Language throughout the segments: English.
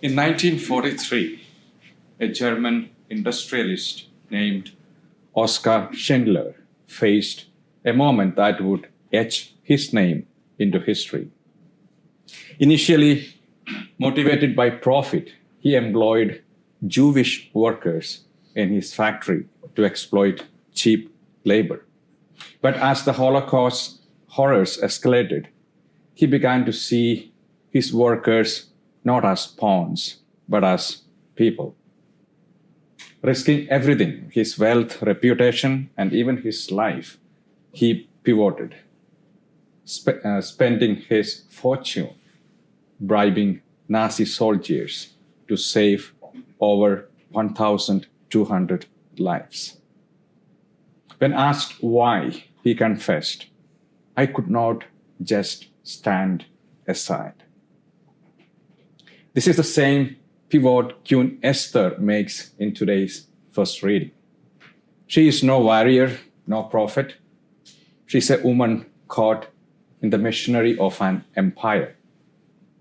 In 1943, a German industrialist named Oskar Schindler faced a moment that would etch his name into history. Initially motivated by profit, he employed Jewish workers in his factory to exploit cheap labor. But as the Holocaust horrors escalated, he began to see his workers not as pawns, but as people. Risking everything, his wealth, reputation, and even his life, he pivoted, spending his fortune bribing Nazi soldiers to save over 1,200 lives. When asked why, he confessed, "I could not just stand aside." This is the same pivot Queen Esther makes in today's first reading. She is no warrior, no prophet. She's a woman caught in the machinery of an empire,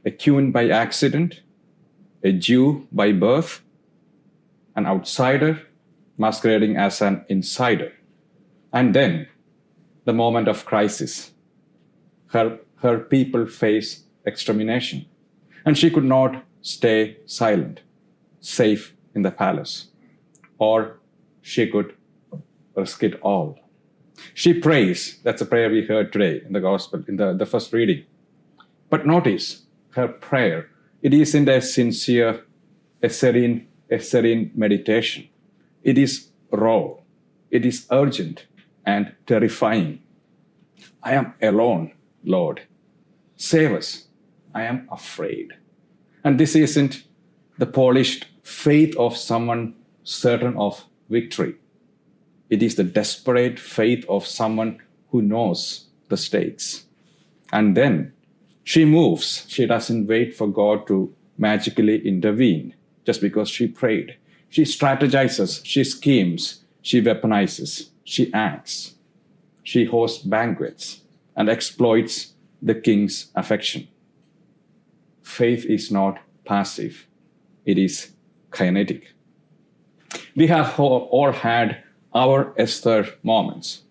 a queen by accident, a Jew by birth, an outsider masquerading as an insider. And then, the moment of crisis, her people face extermination, and she could not stay silent, safe in the palace, or she could risk it all. She prays. That's a prayer we heard today in the gospel, in the first reading. But notice her prayer. It isn't a sincere, a serene meditation. It is raw. It is urgent and terrifying. "I am alone, Lord. Save us. I am afraid." And this isn't the polished faith of someone certain of victory. It is the desperate faith of someone who knows the stakes. And then she moves. She doesn't wait for God to magically intervene just because she prayed. She strategizes, she schemes, she weaponizes, she acts. She hosts banquets and exploits the king's affection. Faith is not passive, it is kinetic. We have all had our Esther moments.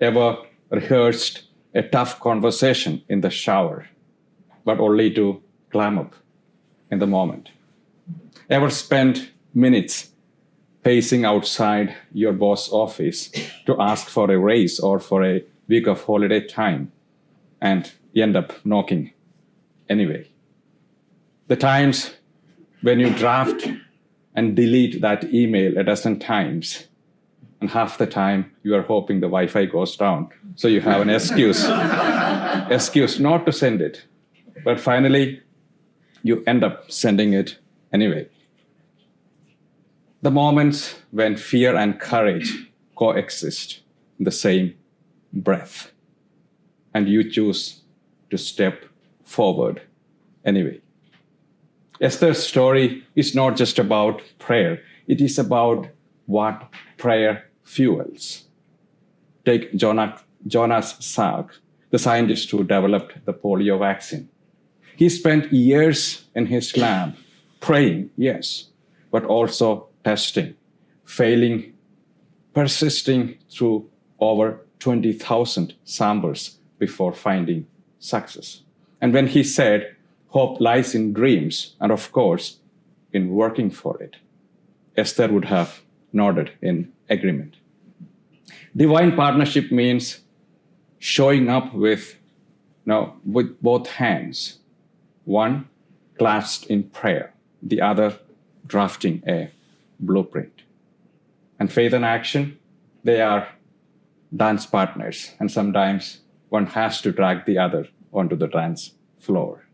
Ever rehearsed a tough conversation in the shower, but only to clam up in the moment? Ever spent minutes pacing outside your boss' office to ask for a raise or for a week of holiday time and end up knocking anyway? The times when you draft and delete that email a dozen times, and half the time you are hoping the Wi-Fi goes down, so you have an excuse not to send it. But finally, you end up sending it anyway. The moments when fear and courage coexist in the same breath, and you choose to step forward anyway. Esther's story is not just about prayer. It is about what prayer fuels. Take Jonas Salk, the scientist who developed the polio vaccine. He spent years in his lab praying, yes, but also testing, failing, persisting through over 20,000 samples before finding success. And when he said, "Hope lies in dreams," and of course, in working for it, Esther would have nodded in agreement. Divine partnership means showing up with both hands, one clasped in prayer, the other drafting a blueprint. And faith and action, they are dance partners, and sometimes one has to drag the other onto the dance floor.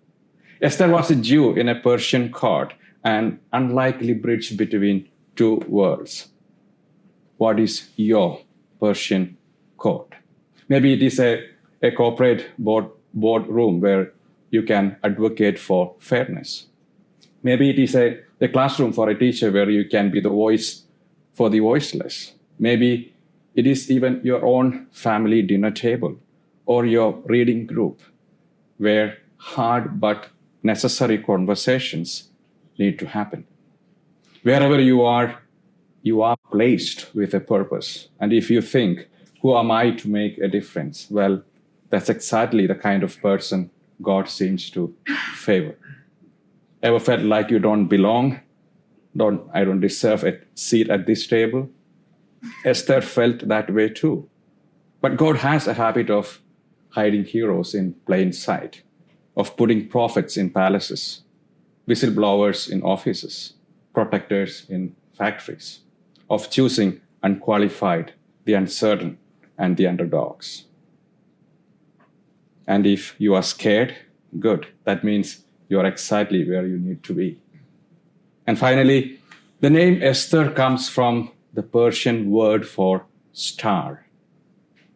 Esther was a Jew in a Persian court, an unlikely bridge between two worlds. What is your Persian court? Maybe it is a corporate boardroom where you can advocate for fairness. Maybe it is a classroom for a teacher where you can be the voice for the voiceless. Maybe it is even your own family dinner table or your reading group where hard but necessary conversations need to happen. Wherever you are placed with a purpose. And if you think, who am I to make a difference? Well, that's exactly the kind of person God seems to favor. Ever felt like you don't belong? I don't deserve a seat at this table? Esther felt that way too. But God has a habit of hiding heroes in plain sight, of putting prophets in palaces, whistleblowers in offices, protectors in factories, of choosing unqualified, the uncertain, and the underdogs. And if you are scared, good. That means you are exactly where you need to be. And finally, the name Esther comes from the Persian word for star.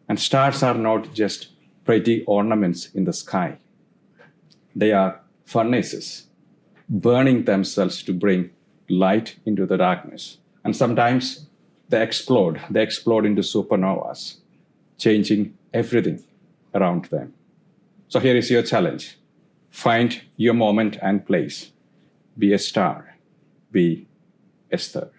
And stars are not just pretty ornaments in the sky. They are furnaces, burning themselves to bring light into the darkness. And sometimes they explode into supernovas, changing everything around them. So here is your challenge. Find your moment and place. Be a star. Be Esther.